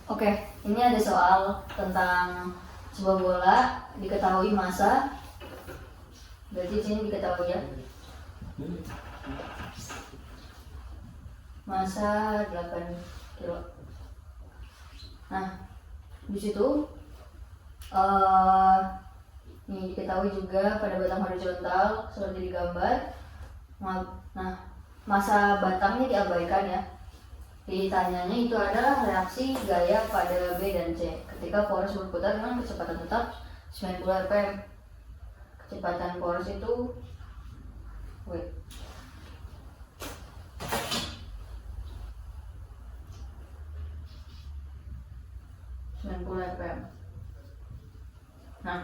Oke, ini ada soal tentang sebuah bola diketahui massa. Berarti sini diketahui ya. Massa 8 kilo. Nah, di situ ini diketahui juga pada batang horizontal seperti di gambar. Nah, massa batangnya diabaikan ya. Ditanyanya itu adalah reaksi gaya pada B dan C ketika poros berputar dengan kecepatan tetap 90 rpm. Kecepatan poros itu 90 rpm. Nah,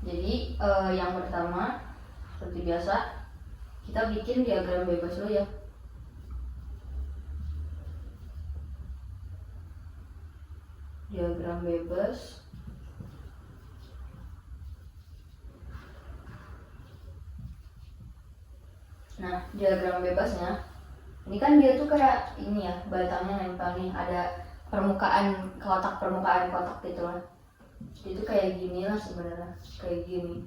jadi yang pertama seperti biasa kita bikin diagram bebas dulu ya. Diagram bebas. Nah, diagram bebasnya ini kan dia tuh kayak ini ya, batangnya nempel nih, ada permukaan kotak gitu lah. Itu kayak gini lah sebenarnya, kayak gini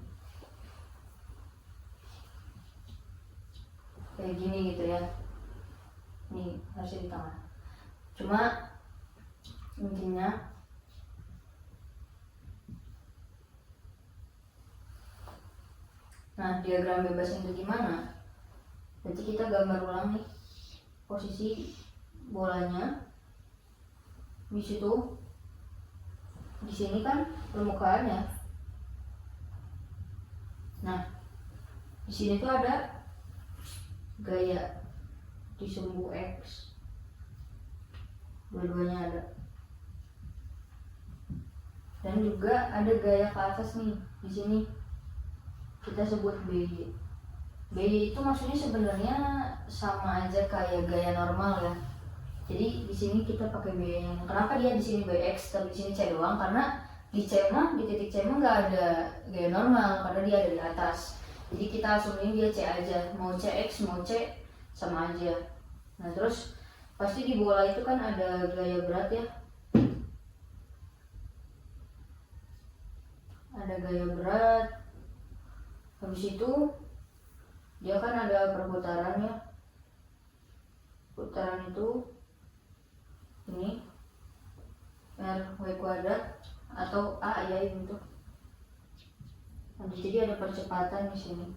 gitu ya. Nih harusnya di tengah. Cuma intinya nah, diagram bebasnya itu gimana? Nanti kita gambar ulang nih posisi bolanya di situ. Di sini kan permukaannya. Nah, di sini tuh ada gaya di sumbu X. Dua-duanya ada. Dan juga ada gaya ke atas nih di sini. Kita sebut BY. BY itu maksudnya sebenarnya sama aja kayak gaya normal ya. Jadi di sini kita pakai BY. Kenapa dia di sini BX tapi di sini C doang? Karena di C mah, di titik C mah nggak ada gaya normal karena dia ada di atas. Jadi kita asumsiin dia C aja. Mau CX mau C sama aja. Nah terus pasti di bola itu kan ada gaya berat ya. Ada gaya berat. Habis itu dia kan ada perputarannya. Putaran itu ini RW kuadrat atau A ya itu. Jadi ada percepatan di sini.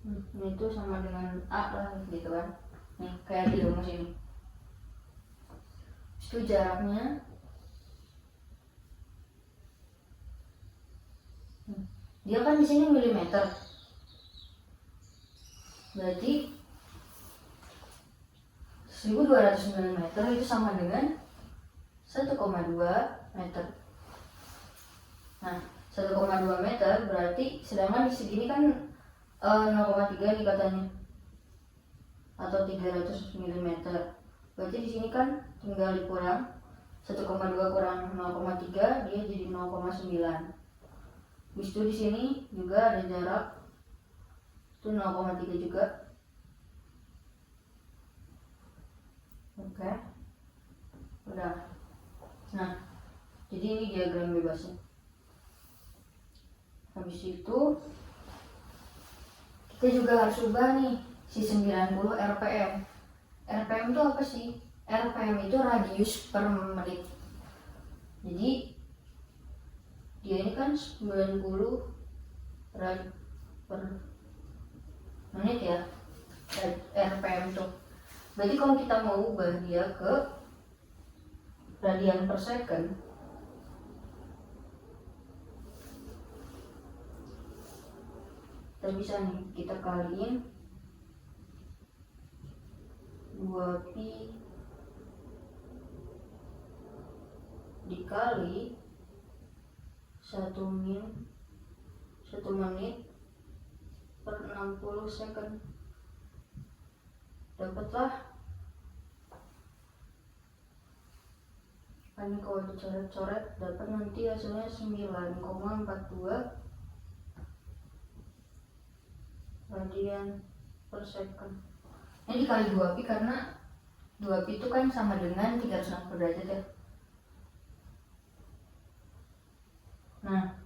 Ini tuh sama dengan A lah gitu kan. Nih kayak di rumus ini. Itu jaraknya dia kan di sini milimeter. Berarti 1200 mm itu sama dengan 1,2 meter. Nah, 1,2 meter berarti sedangkan di segini kan 0,3 nih katanya. Atau 300 mm. Berarti di sini kan tinggal dikurang 1,2 kurang 0,3 dia jadi 0,9. Habis itu di sini juga ada jarak itu 0,3 juga. Oke. Udah. Nah, jadi ini diagram bebasnya. Habis itu kita juga harus ubah nih si 90 rpm. RPM itu apa sih? RPM itu radius per menit. Jadi dia ini kan 90 per menit ya, RPM tuh. Berarti kalau kita mau ubah dia ke radian per second, kita bisa nih, kita kaliin 2pi dikali 1 menit per 60 second. Dapatlah Kan kalau dicoret-coret dapat nanti hasilnya 9,42 radian per second. Ini dikali 2pi karena 2pi itu kan sama dengan 360 derajat ya. Nah,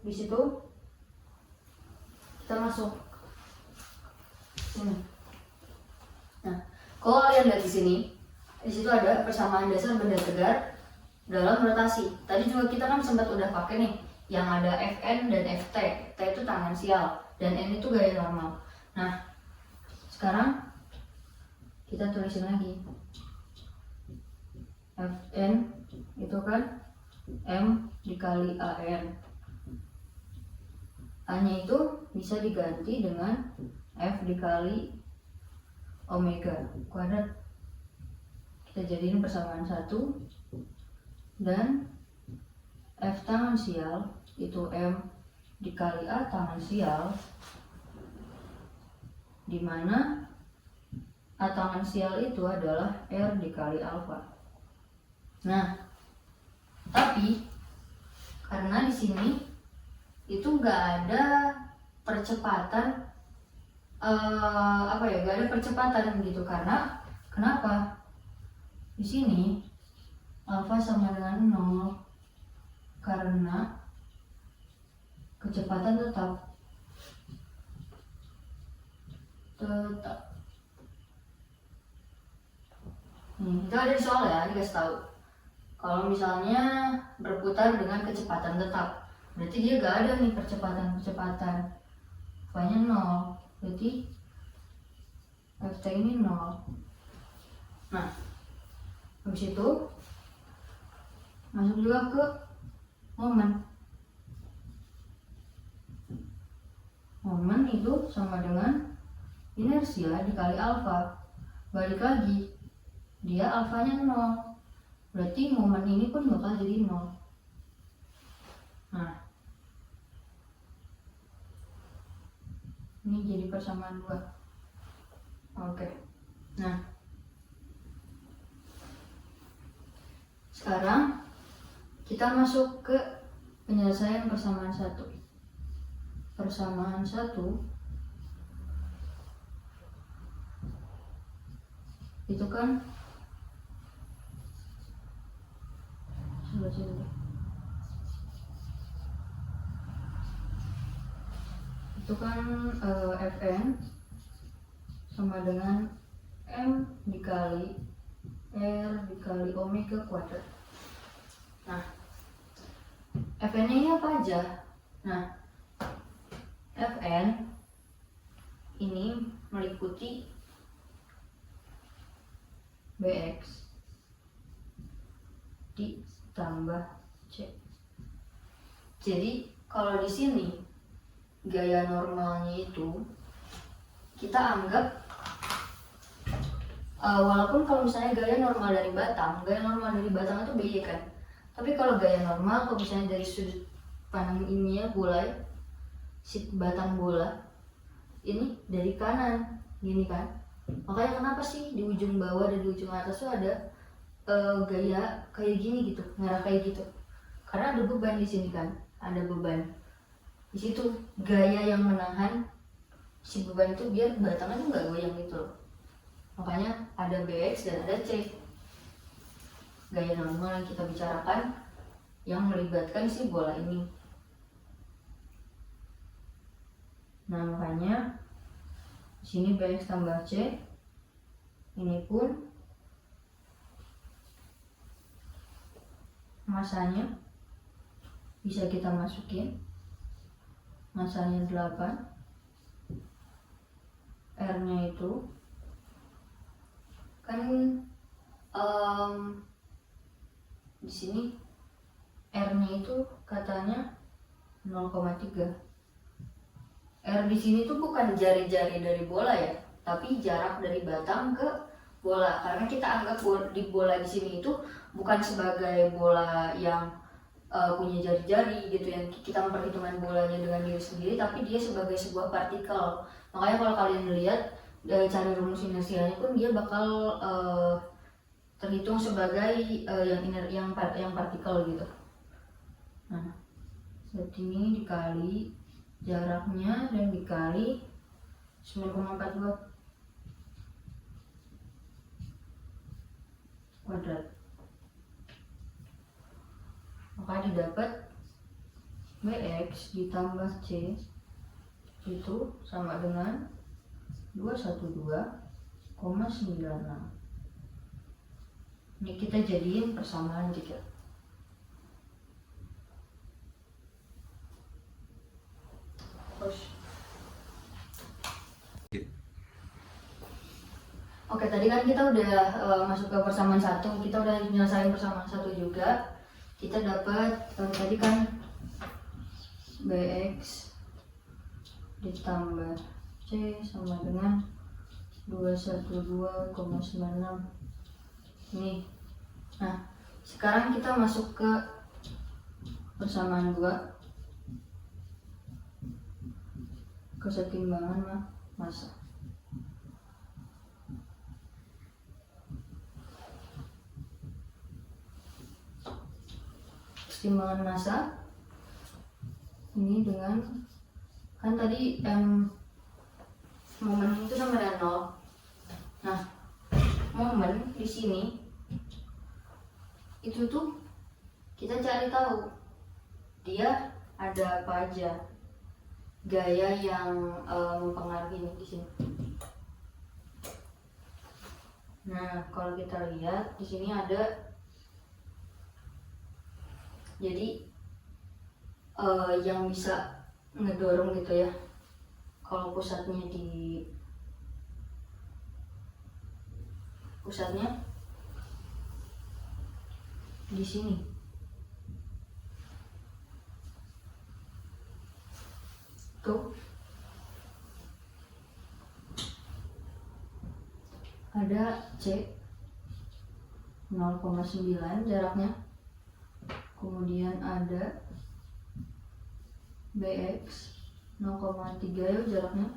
di situ kita masuk sini. Nah, kalau kalian lihat di sini situ ada persamaan dasar benda tegar dalam rotasi. Tadi juga kita kan sempat udah pakai nih yang ada Fn dan Ft. T itu tangensial dan N itu gaya normal. Nah, sekarang kita tulisin lagi. Fn itu kan M dikali AN. A-nya itu bisa diganti dengan F dikali omega kuadrat. Kita jadiin persamaan 1 dan F tangensial itu M dikali A tangensial, di mana A tangensial itu adalah R dikali alfa. Nah, tapi karena di sini itu nggak ada percepatan nggak ada percepatan gitu. Karena kenapa? Di sini alfa sama dengan 0 karena kecepatan tetap. Itu ada di soal ya, dikasih tahu. Kalau misalnya berputar dengan kecepatan tetap, berarti dia gak ada nih percepatan. F-nya 0, berarti Ft ini 0. Nah, habis itu masuk juga ke momen. Momen itu sama dengan inersia dikali alfa. Balik lagi, dia alfanya 0, berarti momen ini pun bakal jadi 0. Nah, ini jadi persamaan 2. Oke. Nah, sekarang kita masuk ke penyelesaian persamaan 1. Persamaan 1 itu kan Fn sama dengan M dikali R dikali omega kuadrat. Nah, Fn ini apa aja? Nah, Fn ini meliputi Bx ditambah C. Jadi kalau di sini gaya normalnya itu kita anggap walaupun kalau misalnya gaya normal dari batang itu BY kan. Tapi kalau gaya normal, kalau misalnya dari sudut pandang ini ya, bola ya, si batang bola ini dari kanan gini kan. Makanya kenapa sih di ujung bawah dan di ujung atas tuh ada gaya kayak gini gitu, ngarah kayak gitu. Karena ada beban di sini kan, ada beban. Di situ gaya yang menahan si beban itu biar batangnya tuh nggak goyang gitu loh. Makanya ada Bx dan ada C. Gaya normal yang kita bicarakan yang melibatkan si bola ini. Nah, makanya di sini Bx tambah C. Ini pun masanya bisa kita masukin. Masanya 8. R-nya itu kan di sini R-nya itu katanya 0,3. R di sini tuh bukan jari-jari dari bola ya, tapi jarak dari batang ke bola. Karena kita anggap di bola di sini itu bukan sebagai bola yang punya jari-jari gitu yang kita memperhitungkan bolanya dengan diri sendiri, tapi dia sebagai sebuah partikel. Makanya kalau kalian lihat dari cari rumus inersianya pun dia bakal terhitung sebagai yang partikel gitu. Nah, zat ini dikali jaraknya dan dikali 9,42 kuadrat, maka didapat Bx ditambah C itu sama dengan 212,96. Ini kita jadiin persamaan juga. Oke, tadi kan kita udah masuk ke persamaan 1, kita udah nyelesain persamaan 1 juga. Kita dapat tadi kan Bx ditambah C sama dengan 212,96 ini. Nah, sekarang kita masuk ke persamaan 2, kesetimbangan massa. Kesetimbangan massa ini dengan, kan tadi momen itu sama dengan 0. Nah, momen di sini itu tuh kita cari tahu dia ada apa aja, gaya yang mempengaruhi di sini. Nah, kalau kita lihat di sini ada, jadi yang bisa ngedorong gitu ya. Kalau pusatnya di sini. Tuh. Ada C 0,9 jaraknya. Kemudian ada Bx 0,3 ya jaraknya.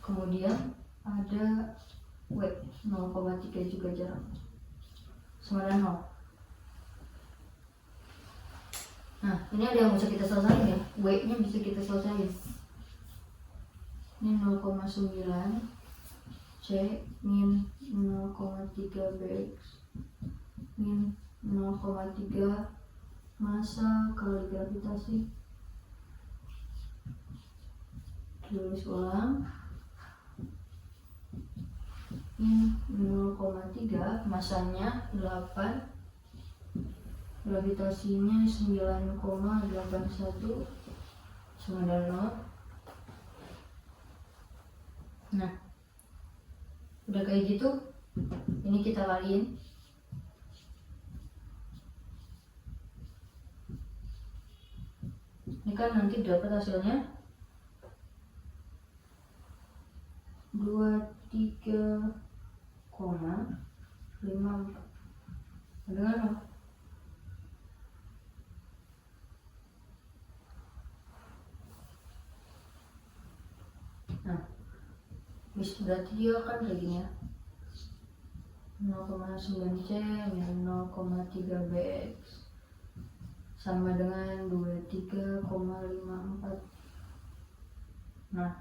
Kemudian ada W 0,3 juga jaraknya. Sama dengan 0. Nah, ini ada yang bisa kita selesaikan ya. W-nya bisa kita selesaikan. Ini 0,9 C min 0,3 Bx min 0,3 massa kali gravitasi. Tulis ulang. Min 0,3, massanya 8, gravitasinya 9,81 sama dengan 0. Nah, udah kayak gitu, ini kita kaliin. Ini kan nanti dapat hasilnya 23,54 dengan 0. Nah, berarti dia kan kayak gini ya, 0,9 C min 0,3 Bx sama dengan 23,54. Nah,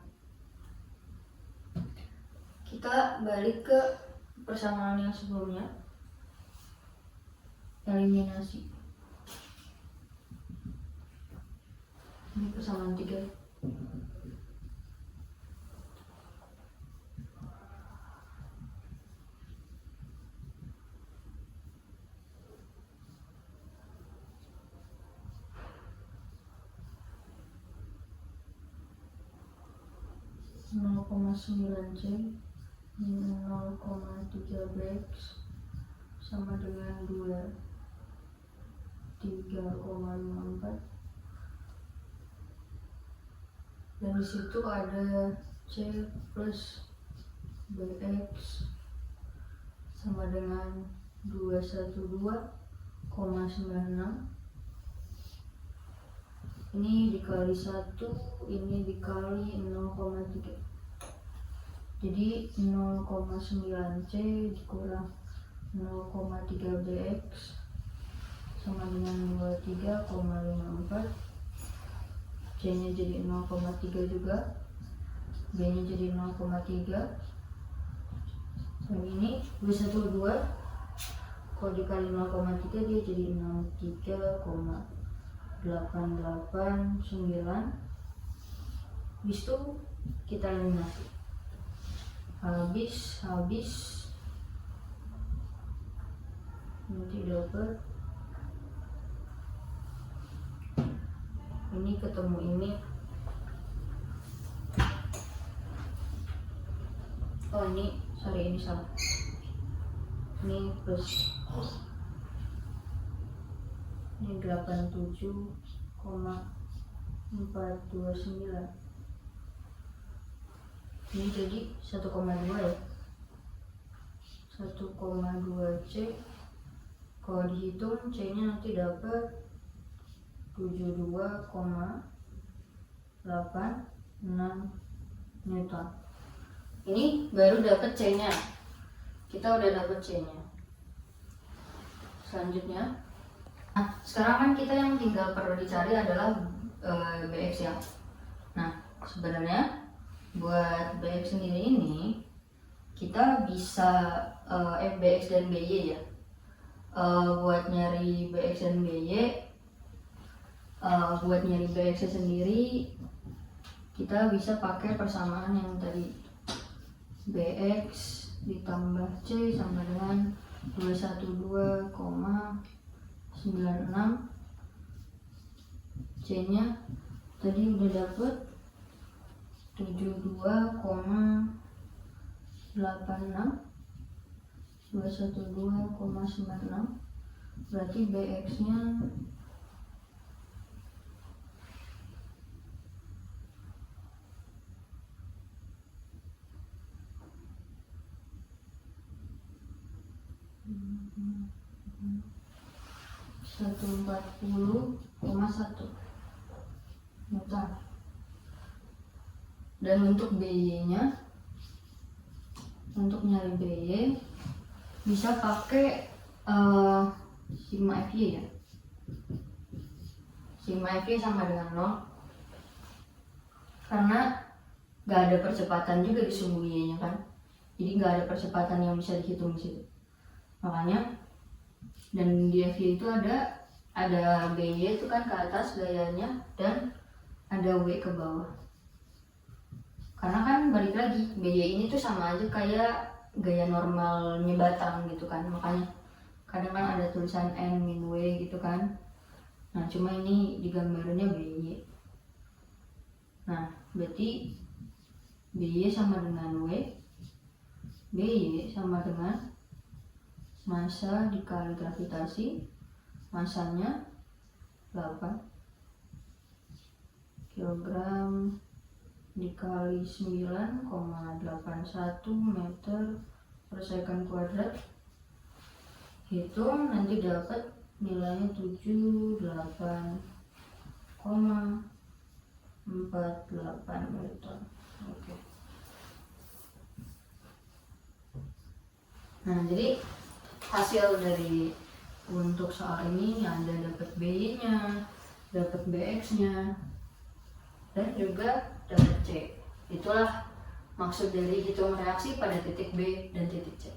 kita balik ke persamaan yang sebelumnya, eliminasi. Ini persamaan 3. 0,9 C min 0,3 Bx sama dengan 23,54. Dan disitu ada C plus Bx sama dengan 212,96. Ini dikali 1, ini dikali 0,3. Jadi 0,9 C dikurang 0,3 Bx sama dengan 23,54. C nya jadi 0,3 juga, B nya jadi 0,3, dan ini B12 kalau dikali 0,3 dia jadi 63,889. Habis itu kita eliminasi, habis nanti dapat ini ketemu ini. Oh ini sorry, ini salah, ini plus, ini 87,429, ini jadi 1,2 ya, 1,2 C. Kalau dihitung C nya nanti dapat 72,86 Newton. Ini baru dapat C nya, kita udah dapat C nya. Selanjutnya, nah sekarang kan kita yang tinggal perlu dicari adalah Bx ya. Nah sebenarnya buat Bx sendiri ini kita bisa Bx dan By ya. Buat nyari Bx dan By, buat nyari Bx sendiri kita bisa pakai persamaan yang tadi, Bx ditambah C sama dengan 212,96. C nya tadi udah dapet 72,86, 212,96, berarti Bx nya 140,1 Newton. Dan untuk By nya, untuk nyari By bisa pakai sigma Fy ya. Sigma Fy sama dengan 0 karena gak ada percepatan juga di suhu Y nya kan, jadi gak ada percepatan yang bisa dihitung di situ. Makanya, dan di Fy itu ada By itu kan ke atas gayanya dan ada W ke bawah. Karena kan balik lagi, By ini tuh sama aja kayak gaya normalnya batang gitu kan, makanya kadang kan ada tulisan N min W gitu kan. Nah cuma ini digambarnya By. Nah berarti By sama dengan W, By sama dengan massa dikali gravitasi, massanya 8 kg dikali 9,81 meter per second kuadrat. Hitung nanti dapat nilainya 78,48 Newton. Oke. Nah jadi hasil dari untuk soal ini Anda dapat By nya, dapat Bx nya, dan juga dapat C. Itulah maksud dari hitung reaksi pada titik B dan titik C.